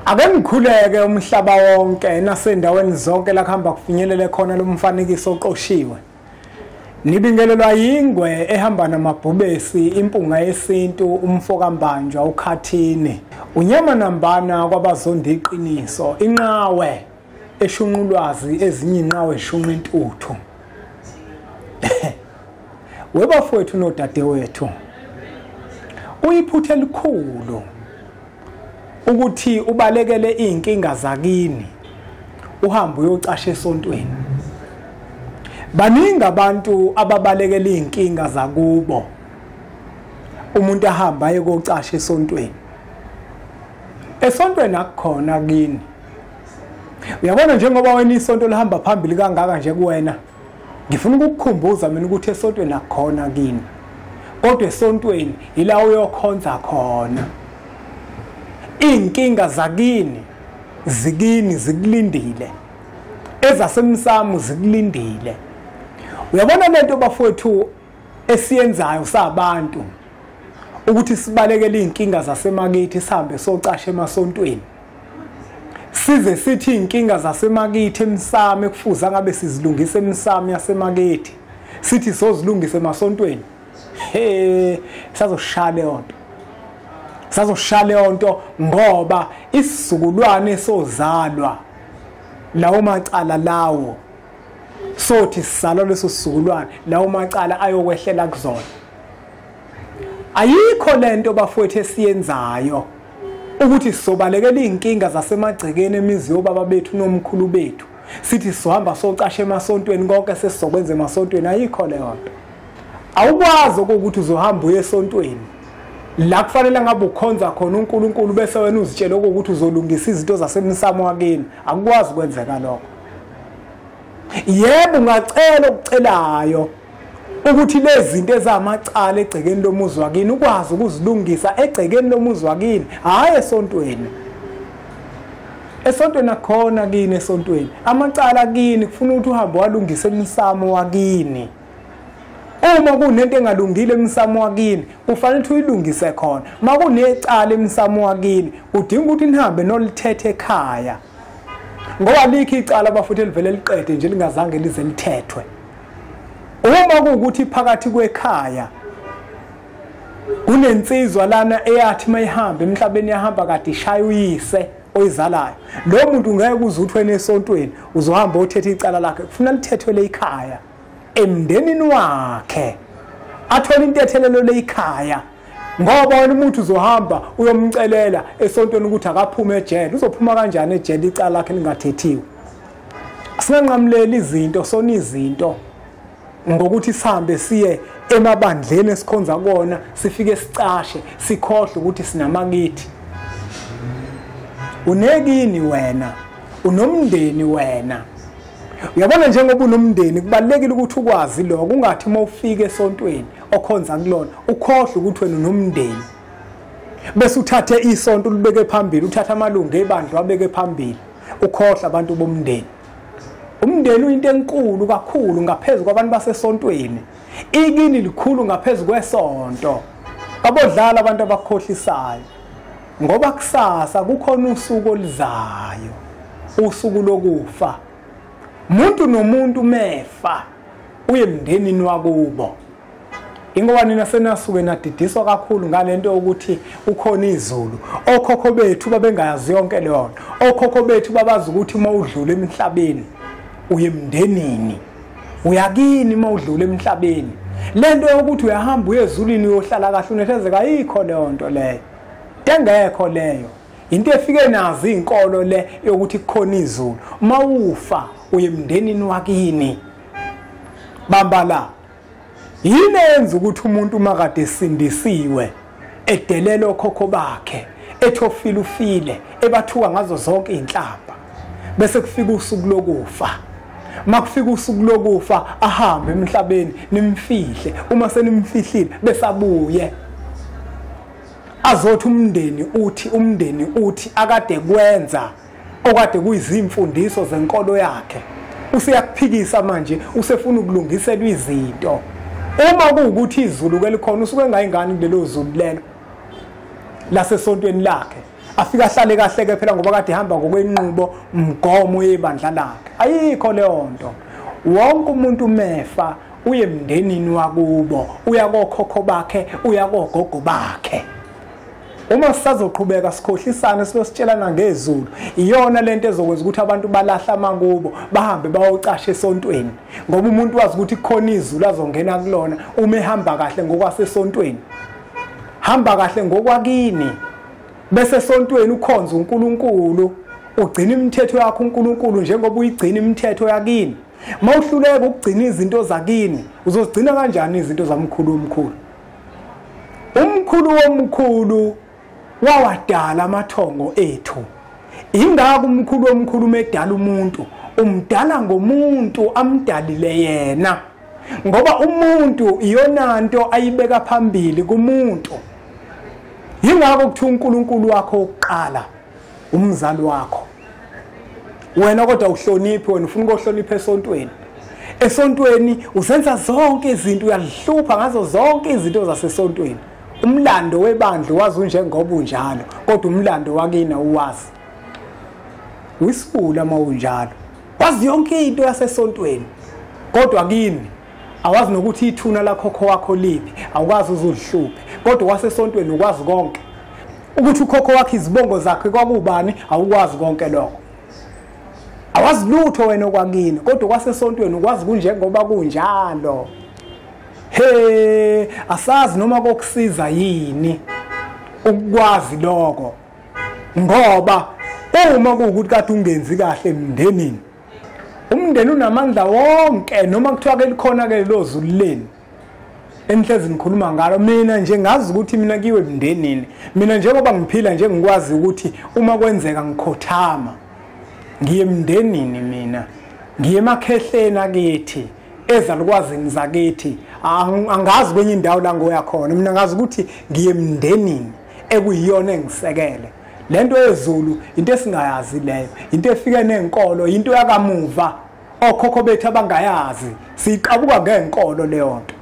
Ake ngikhuleke umhlaba wonke nasendaweni zonke la kuhamba kufinyelele khona lo mfanekiso oqoshiwe. Nibingelelwa yingwe ehamba namabhubesi impunga yesintu umfokambanjwa ukhathini. Unyama nambana kwabazonda iqiniso inqawe eshunqulwazi ezinye inqawe eshunqa intuthu. Webafowethu nodadewethu. Uyiphuthe elikhulu ukuthi ubalekele inkinga zakini uhambe uyocasha esontweni. Baningi abantu ababalekela inkinga zakubo umuntu ahamba ayekocasha esontweni. Esontweni akukhona kini. Uyabona njengoba wena isonto lihamba phambili kangaka nje kuwena, ngifuna ukukukhumbuza mina ukuthi esontweni akukhona kini. Kodwa esontweni ila uyokhonza khona. Inkinga zakini zikini zikulindile. Ezasemsamo zikulindile. Uyabona lento bafowethu esiyenzayo sabantu ukuthi sibalekele inkinga zasemakithi sihambe socasha emasontweni. Size sithi inkinga zasemakithi emsamo ekufuza ngabe sizilungisa emsamo yasemakithi. Sithi sozilungisa emasontweni. Sazoshaya lonto. Sazoshaya lonto ngoba isizukulwane sozalwa lawo macala lawo. Sothi sisala leso sizukulwane lawo macala ayokwehlela kuzona. Ayikho lento bafowethu esiyenzayo ukuthi sizobalekela inkinga zasemagcekeni emizi yobaba bethu nomkhulu bethu. Sithi sizohamba socasha emasontweni konke sesizokwenza emasontweni. Ayikho le nto. Awukwazi ukuthi uzohamba uye esontweni la kufanele ngabe ukhonza khona uNkulunkulu bese wena uzitshela ukuthi uzolungisa izinto zasemsamo wakini. Akukwazi ukwenzeka lokho. Yebo ungacela ukucelayo ukuthi lezi zinto ezamacala egcekeni lomuzi wakini ukwazi ukuzilungisa egcekeni lomuzi wakini, hayi esontweni. Esontweni akhona kini esontweni. Amacala kini kufuna ukuthi uhambe walungisa emsamo wakini. Uma kunento engalungile emsamo wakini, kufanele ukuthi uyilungise khona. Makunecala emsamo wakini, udinga ukuthi nihambe nolithethe ekhaya. Ngoba likho icala bafuthi elivele liqede nje lingazange lize lithethwe. Uma kuukuthi phakathi kwekhaya kunensizwa lana eyathi mayihambe emhlabeni yahamba kade ishaya uyise oyizalayo, lo muntu ngeke uzuthwe nesontweni uzohamba uthethe icala lakhe. Kufuna lithethwe lekhaya emndenini wakhe, athole intethelelo lekhaya. Ngoba wena umuntu uzohamba uyomcelela esontweni ukuthi akaphume ejele. Uzophuma kanjani ejele icala lakhe lingathethiwe? Singanqamleli izinto sona izinto ngokuthi sihambe siye emabandleni esikhonza kuona sifike sicashe sikhohle ukuthi sinamakithi. Unekini wena, unomndeni wena. Uyabona njengoba unomndeni kubalekile ukuthi ukwazi lokho, ungathi uma ufika esontweni okhonza kulona ukhohle ukuthi wena unomndeni. Bese uthathe isonto ulibeke phambili, uthatha amalungu ebandla wabeke phambili, ukhohle abantu bomndeni. Umndeni uyinto enkulu kakhulu ngaphezulu kwabantu basesontweni. Ikini likhulu ngaphezulu kwesonto. Abodlala abantu abakhohlisayo. Ngoba kusasa kukhona usuku olizayo, usuku lokufa. Umuntu nomuntu mefa uye emndenini wakubo. Ingoba nina senasuke nadidiswa kakhulu ngalento ukuthi ukhona izulu. Okhokho bethu babengayazi yonke leyo nto. Okhokho bethu babazi ukuthi uma udlula emhlabeni uye emndenini, uyakini uma udlula emhlabeni. Lento yokuthi uyahamba uye ezulwini uyohlala kahle unethezeka ayikho leyo nto leyo. Tengekho leyo. Into efike nazi inkolo le yokuthi kukhona izulu. Uma ufa uye emndenini wakini. Bamba la. Yini enza ukuthi umuntu makade esindisiwe edelela okhokho bakhe, ethofile ufile, ebathuka ngazo zonke inhlamba. Bese kufika usuku lokufa. Makufika usuku lokufa ahambe emhlabeni nimfihle. Uma senimfihlile bese abuye. Azothi umndeni uthi akade kwenza okade kuyizimfundiso zenkolo yakhe. Useyakuphikisa manje, usefuna ukulungiselwa izinto. Uma kuukuthi izulu ke likhona usuke engayingani kulelo zulu lelo lasesontweni lakhe. afika ahlale kahle ke phela ngoba kade ehamba ngokwenqubo umgomo yebandla lakhe. Ayikho leyo nto. Wonke umuntu mefa uye emndenini wakubo, uya kokhokho bakhe, uya kogogo bakhe. Uma sisazoqhubeka sikhohlisana sibositshelana ngezulu, iyona lento ezokwenza ukuthi abantu balahla amangubo bahambe bayocasha esontweni. Ngoba umuntu wazi ukuthi khona izulu azongena kulona uma ehamba kahle ngokwasesontweni. Hamba kahle ngokwakini. Bese esontweni ukhonza uNkulunkulu, ugcina imithetho yakho uNkulunkulu njengoba uyigcina imithetho yakini. Mawuhluleka ukugcina izinto zakini, uzozigcina kanjani izinto zamkhulu omkhulu? Umkhulu womkhulu wawadala amathongo ethu. Ingakho umkhulu omkhulu medala umuntu, umdala ngomuntu amdalile yena. Ngoba umuntu iyona nto ayibeka phambili kumuntu. Yingakho kuthi uNkulunkulu wakho oqala umzali wakho. Wena kodwa uhloniphe, wena ufuna ukuhlonipha esontweni. Esontweni usenza zonke izinto, uyalihlupha ngazo zonke izinto zasesontweni. Umlando webandla wazi unjengoba unjalo, kodwa umlando wakina uwazi. Wisibula mawunjalo. Wazi yonke into yasesontweni. Kodwa kini awazi nokuthi ithuna lakhokho wakho liphi, awukwazi uzudhluphe. Kodwa wasesontweni ukwazi konke. Ukuthi ukhokho wakhe izibongo zakhe kwakubani, awukwazi konke lokho. Awazi lutho wena okwakini, kodwa kwasesontweni ukwazi kunjengoba kunjalo. He, asazi noma kokusiza yini ukwazi lokho. Ngoba uma kuwukuthi kade ungenzi kahle emndenini, umndeni unamandla wonke noma kuthiwa ke likhona ke lozulu leni enihlezi nikhuluma ngalo. Mina nje ngazi ukuthi mina kiwe emndenini, mina njengoba ngiphila nje ngikwazi ukuthi uma kwenzeka ngikhothama ngiye emndenini, mina ngiye emakhehleni akithi ezalukwazini zakithi. Angazi kwenye indawo la ngoya khona, mina ngazi ukuthi ngiye emndenini ekuyiyona engisekele. Lento yezulu into esingayazi leyo, into efike nenkolo, into yakamuva okhokho bethu abangayazi. Siqabuka ngenkolo leyo nto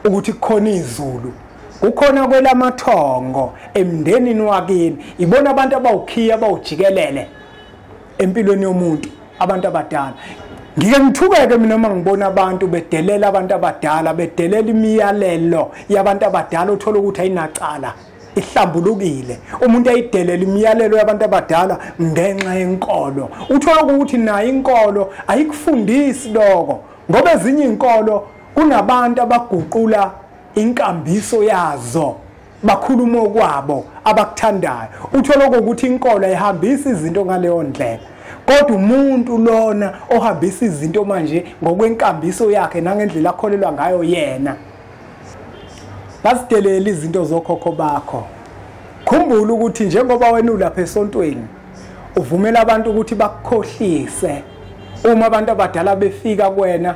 ukuthi kukhona izulu, kukhona kwelamathongo emndenini wakini. Ibona abantu abawukhiya abawujikelele empilweni yomuntu, abantu abadala. Ngike ngithukeke mina uma ngibona abantu bedelela abantu abadala, bedelela imiyalelo yabantu abadala, uthola ukuthi ayinacala, ihlambulukile. Umuntu ayidelela imiyalelo yabantu abadala ngenxa yenkolo. Uthola ukuthi nayo inkolo ayikufundisi lokho, ngoba ezinye inkolo kunabantu abaguqula inkambiso yazo, bakhuluma kwabo abakuthandayo. Uthola ukuthi inkolo ayihambisi izinto ngaleyo ndlela, kodwa umuntu lona ohambisa izinto manje ngokwenkambiso yakhe nangendlela akholelwa ngayo yena. Basidelela izinto zokhokho bakho. Khumbula ukuthi njengoba wena ulapha esontweni uvumela abantu ukuthi bakukhohlise. Uma abantu abadala befika kuwena,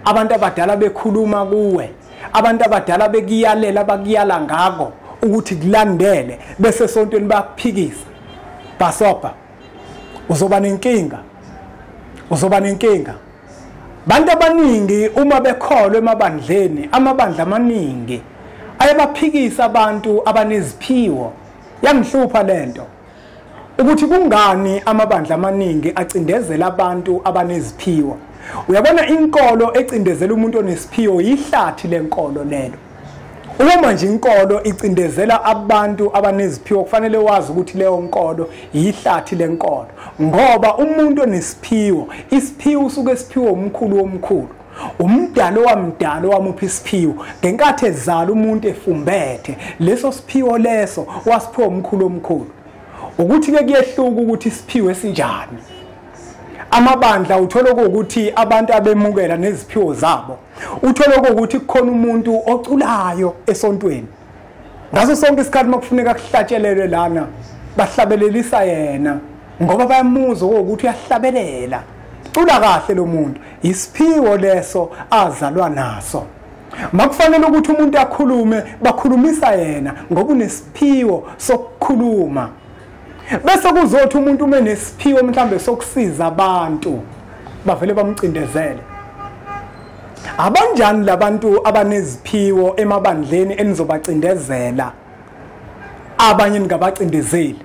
abantu abadala bekhuluma kuwe, abantu abadala bekuyalela bakuyala ngako ukuthi kulandele, bese esontweni bakuphikisa, basopa, uzoba nenkinga. Uzoba nenkinga. Bantu abaningi uma bekholwa emabandleni, amabandla amaningi ayabaphikisa abantu abaneziphiwo. Yangihlupha lento ukuthi kungani amabandla amaningi acindezela abantu abaneziphiwo. Uyabona inkolo ecindezela umuntu onesiphiwo yihlathi lenkolo lelo. Uma nje inkolo icindezela abantu abaneziphiwo, kufanele wazi ukuthi leyo nkolo yihlathi lenkolo. Ngoba umuntu onesiphiwo, isiphiwo usuke esiphiwo umkhulu womkhulu, umdalo wamdalo wamupha isiphiwo. Ngenkathi ezala umuntu efumbethe, leso siphiwo leso wasiphiwa umkhulu omkhulu. Ukuthi ke kuyehluka ukuthi isiphiwo esinjani. Amabandla uthola ukuthi abantu abemukela neziphiwo zabo, uthola ukuthi kukhona umuntu oculayo esontweni. Ngaso sonke isikhathi makufuneka kuhlatshelelwe lana, bahlabelelisa yena ngoba bayamuzwa ukuthi uyahlabelela. Cula kahle lo muntu, isiphiwo leso azalwa naso. Makufanele ukuthi umuntu akhulume, bakhulumisa yena ngoba unesiphiwo sokukhuluma. Bese kuzothi umuntu uma nesiphiwo mhlambe sokusiza abantu, bavele bamcindezele. Abanjani labantu abaneziphiwo emabandleni enizobacindezela, abanye ningabacindezeli?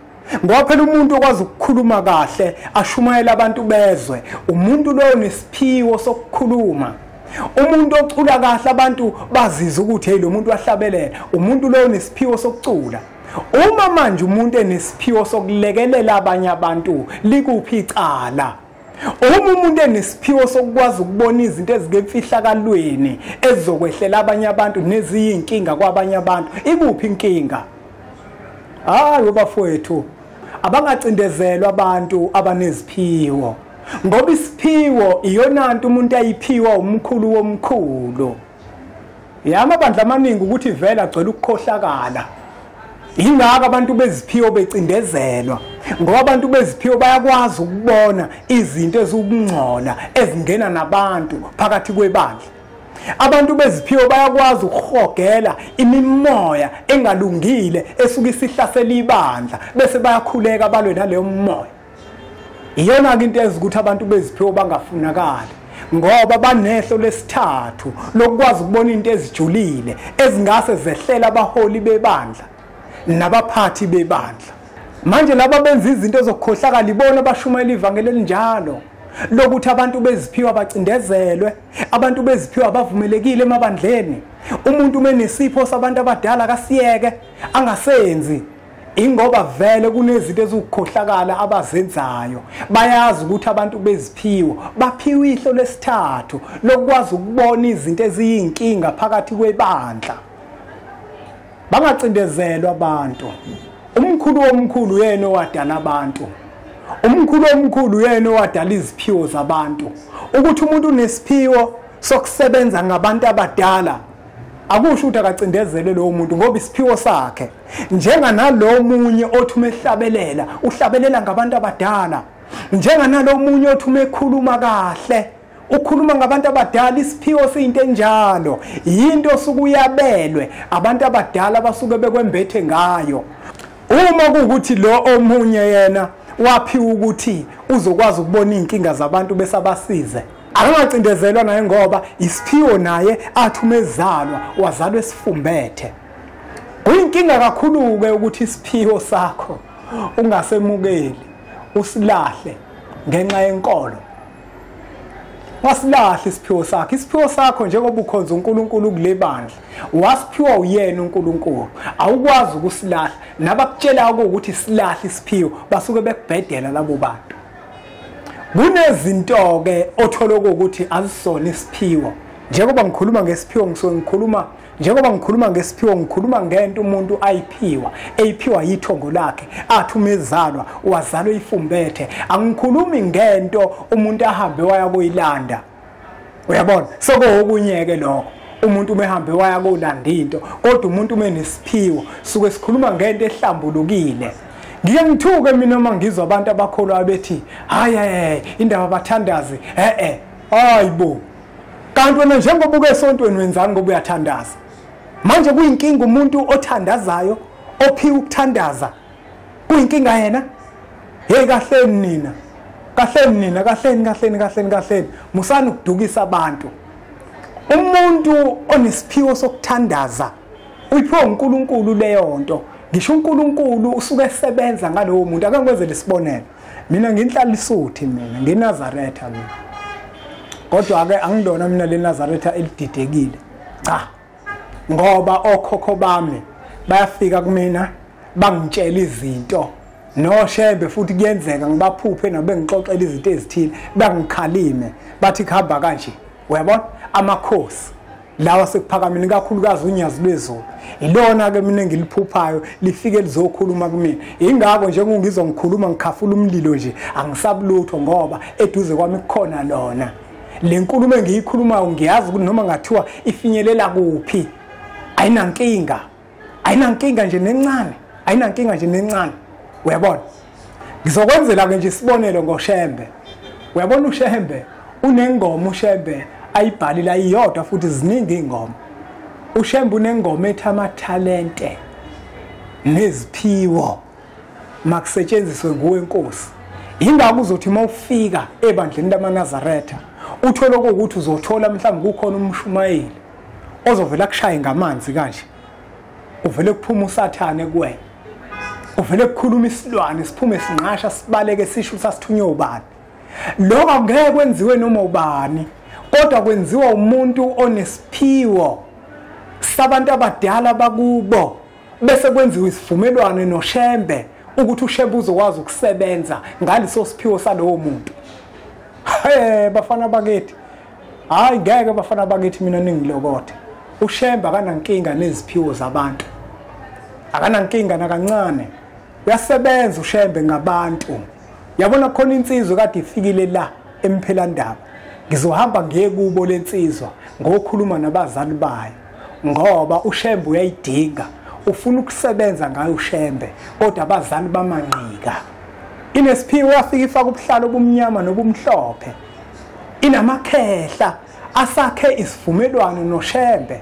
ngoba phela umuntu okwazi ukukhuluma kahle ashumayela abantu bezwe umuntu lo nesiphiwo sokukhuluma. Umuntu ocula kahle abantu bazizwe ukuthi hey lo muntu wahlabelela, umuntu lo nesiphiwo sokucula. Uma manje umuntu enesiphiwo sokulekelela abanye abantu likuphi icala? Uma umuntu enesiphiwo sokwazi ukubona izinto ezikemfihlakalweni ezizokwehlela abanye abantu neziyinkinga kwabanye abantu, ikuphi inkinga? Hayi bafowethu, abangacindezelwa abantu abaneziphiwo, ngoba isiphiwo iyona nto umuntu ayiphiwa umkhulu womkhulu. Amabandla amaningi ukuthi vele agcwele ukukhohlakala. Ingaka abantu beziphiwo becindezelwa, ngoba abantu beziphiwo bayakwazi ukubona izinto ezokungcola ezingena nabantu phakathi kwebandla. Abantu beziphiwo bayakwazi ukuhogela imimoya engalungile esuka isihlasela ibandla bese bayakhuleka balwe naleyo moya. Iyona ke into ezikuthi abantu beziphiwo bangafunakali, ngoba banehlo lesithathu lokwazi ukubona into ezijulile ezingase zehlela abaholi bebandla nabaphathi bebandla. Manje laba benza izinto ezokukhohlakala ibona bashumayela ivangeli elinjalo lokuthi abantu beziphiwa bacindezelwe, abantu beziphiwa abavumelekile emabandleni. Umuntu menesipho sabantu abadala kasiyeke angasenzi, ingoba vele kunezinto ezokukhohlakala abazenzayo. Bayazi ukuthi abantu beziphiwo baphiwe ihlo lesithathu lokwazi ukubona izinto eziyinkinga phakathi kwebandla. Bangacindezelwa abantu. Umkhulu womkhulu yena owadala abantu. Umkhulu womkhulu yena owadala iziphiwo zabantu. Ukuthi umuntu unesiphiwo sokusebenza ngabantu abadala akusho ukuthi akacindezelwe lowo muntu ngoba isiphiwo sakhe. Njenga nalo munye othi umehlabelela, uhlabelela ngabantu abadala. Njenga nalo munye othi umekhuluma kahle, ukhuluma ngabantu abadala. Isiphiwo siyinto enjalo, yinto sukuyabelwe abantu abadala basuke bekwembethe ngayo. Uma kuukuthi lo omunye yena waphiwa ukuthi uzokwazi ukubona inkinga zabantu bese abasize, angacindezelwa naye ngoba isiphiwo naye athi umezalwa wazalwa esifumbethe. Kuyinkinga kakhulu ke ukuthi isiphiwo sakho ungasemukeli, usilahle ngenxa yenkolo. Wasilahle isiphiwo sakho. Isiphiwo sakho njengoba ukhonza uNkulunkulu kule bandla, wasiphiwa uyena uNkulunkulu. Awukwazi ukusilahla. Nabakutshela ukuthi silahle isiphiwo basuke bekubhedela labo bantu. Kunezinto ke othola ukuthi azisona isiphiwo. Njengoba ngikhuluma ngesiphiwo ngikhuluma ngento umuntu ayiphiwa, eyiphiwa yithongo lakhe, athi umezalwa wazalwa ifumbethe. Angikhulumi ngento umuntu ahambe waya kuyilanda. Uyabona? Sokunyeke lokho. Umuntu mehambe waya kolanda into, kodwa umuntu menesiphiwo suke sikhuluma ngento ehlambulukile. Ngike ngithuke mina uma ngizwa abantu abakholwa bethi hayi indaba abathandazi hayibo. Kanti wena njengoba uke esontweni wenzani ngoba uyathandaza? Manje kuyinkinga umuntu othandazayo ophiwa ukuthandaza. Kuyinkinga yena. Hey kahleni nina. Musani ukudukisa abantu. Umuntu onesiphiwo sokuthandaza uyiphiwa uNkulunkulu leyo nto. Ngisho uNkulunkulu usuke esebenza ngalowo muntu. Ake ngikwenze lesibonelo. Mina nginhlala iSuthi mina, ngiNazaretha mina. Kodwa ake angilona mina leNazaretha elididekile. Cha. Ngoba okhokho bami bayafika kumina bangitshela izinto noshembe futhi kuyenzeka ngibaphuphe nabengixoxela izinto ezithile bangikhalime bathi khamba kanje. Uyabona amakhosi lawa sekuphakamini kakhulukazi unyazi lwezulu ilona ke mina engiliphuphayo lifike lizokhuluma kumina. Ingakho nje ngizwa ngikhuluma ngikhafula umlilo nje angisabulutho ngoba eduze kwami kukhona lona. Le nkulumo engiyikhulumayo ngiyazi ukuthi noma ngathiwa ifinyelela kuphi ayinankinga nje nencane. Uyabona? Ngizokwenzela ke nje isibonelo ngoShembe. Uyabona uShembe unengoma uShembe ayibhalile ayiyodwa futhi ziningi ingoma. uShembe unengoma ethi amathalente neziphiwo makusetshenziswe nguwe Nkosi. Ingakho uzothi mawufika ebandleni lamaNazaretha uthola ukuthi uzothola mhlawumbe kukhona umshumayeli ozovela kushaye ngamanzi kanje uvele kuphuma uSathane kuwena. uvele kukhuluma isilwane siphume sinqasha sibaleke sisho sasithunywe ubani. Lokho angeke kwenziwe noma ubani, kodwa kwenziwa umuntu onesiphiwo sabantu abadala bakubo, bese kwenziwa isivumelwano noShembe ukuthi uShembe uzokwazi ukusebenza ngaleso siphiwo salowo muntu. Bafana bakithi, hayi ngeke bafana bakithi mina ningilokothe. uShembe akanankinga neziphiwo zabantu, akanankinga nakancane, uyasebenza uShembe ngabantu. Yabona khona insizwe kade ifikile la eMphelandaba, ngizohamba ngiye kubo lensizwa ngokukhuluma nabazali bayo, ngoba uShembe uyayidinga, ufuna ukusebenza ngayo uShembe, kodwa abazali bamanqika. Inesiphiwo yafika ifaka ubuhlalo obumnyama nobumhlophe, inamakhehla asakhe isivumelwano noShembe.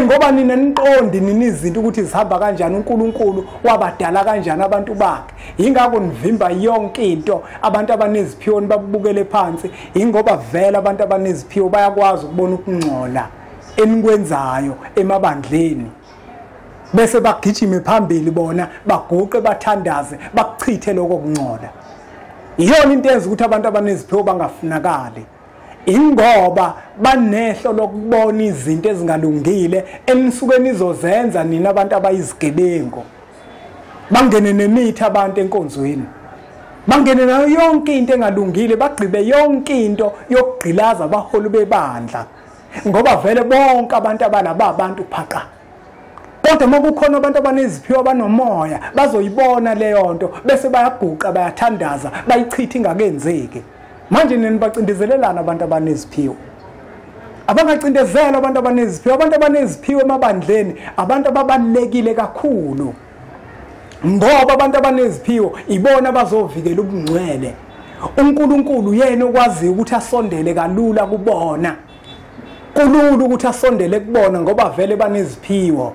Ngoba nina niqondi nini izinto ukuthi zihamba kanjani, uNkulunkulu wabadala kanjani abantu bakhe. Ingakho nivimba yonke into abantu abaneziphiwo babukele phansi, ingoba vele abantu abaneziphiwo bayakwazi ukubona ukungcola enikwenzayo emabandleni, bese bagijime phambili bona baguqe bathandaze bakuchithe lokho kungcola. Iyona into eyenza ukuthi abantu abaneziphiwo bangafunakali, ingoba banehlo lokubona izinto ezingalungile enisuke nizozenza nina abantu abayizigebengu. Bangene nemithi abantu enkonzweni, bangene nayo yonke into engalungile, bagqibe yonke into yokugqilaza abaholi bebandla, ngoba vele bonke abantu abalaba abantu phaqa. Kodwa makukhona abantu abaneziphiwo abanomoya, bazoyibona leyo nto bese bayaguqa bayathandaza bayichitha ingakenzeki. Manje nini bacindezelelana abantu abaneziphiwo? Abangacindezela abantu abaneziphiwo. Abantu abaneziphiwo emabandleni abantu ababalekile kakhulu, ngoba abantu abaneziphiwo ibona abazovikela ubungcwele. uNkulunkulu yena okwazi ukuthi asondele kalula kubona, kulula ukuthi asondele kubona ngoba vele baneziphiwo,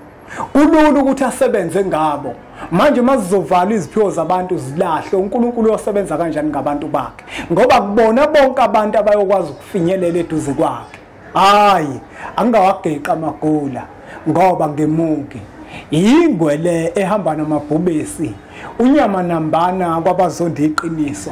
kulula ukuthi asebenze ngabo. Manje mazizovala iziphiwo zabantu zilahle, uNkulunkulu uyosebenza kanjani ngabantu bakhe, ngoba kubona bonke abantu abayokwazi ukufinyelela eduze kwakhe. Hayi, angawageqa amagula ngoba ngemuki ingwele ehamba namabhubesi, unyama nambana kwabazonda iqiniso.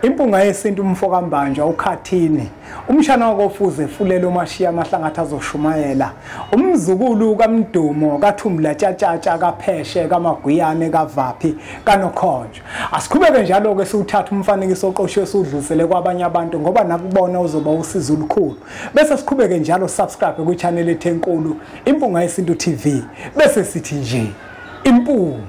Impunga yesintu umfoka mbanja ukhathini, umshana wakofuze fulele umashiya amahlangathi azoshumayela, umzukulu kaMdumo kaThumbula Tshatatsha kaPheshe kaMagwiyane kaVaphi kaNokhonjo. Asikhubeke njalo ke siwuthatha umfanekiso oqoshiwe sidlulisele kwabanye abantu ngoba nakubona uzoba usizo olukhulu. Bese sikhubeke njalo subscribe ku-channel ethu enkulu Impunga Yesintu TV, bese sithi nje impunga.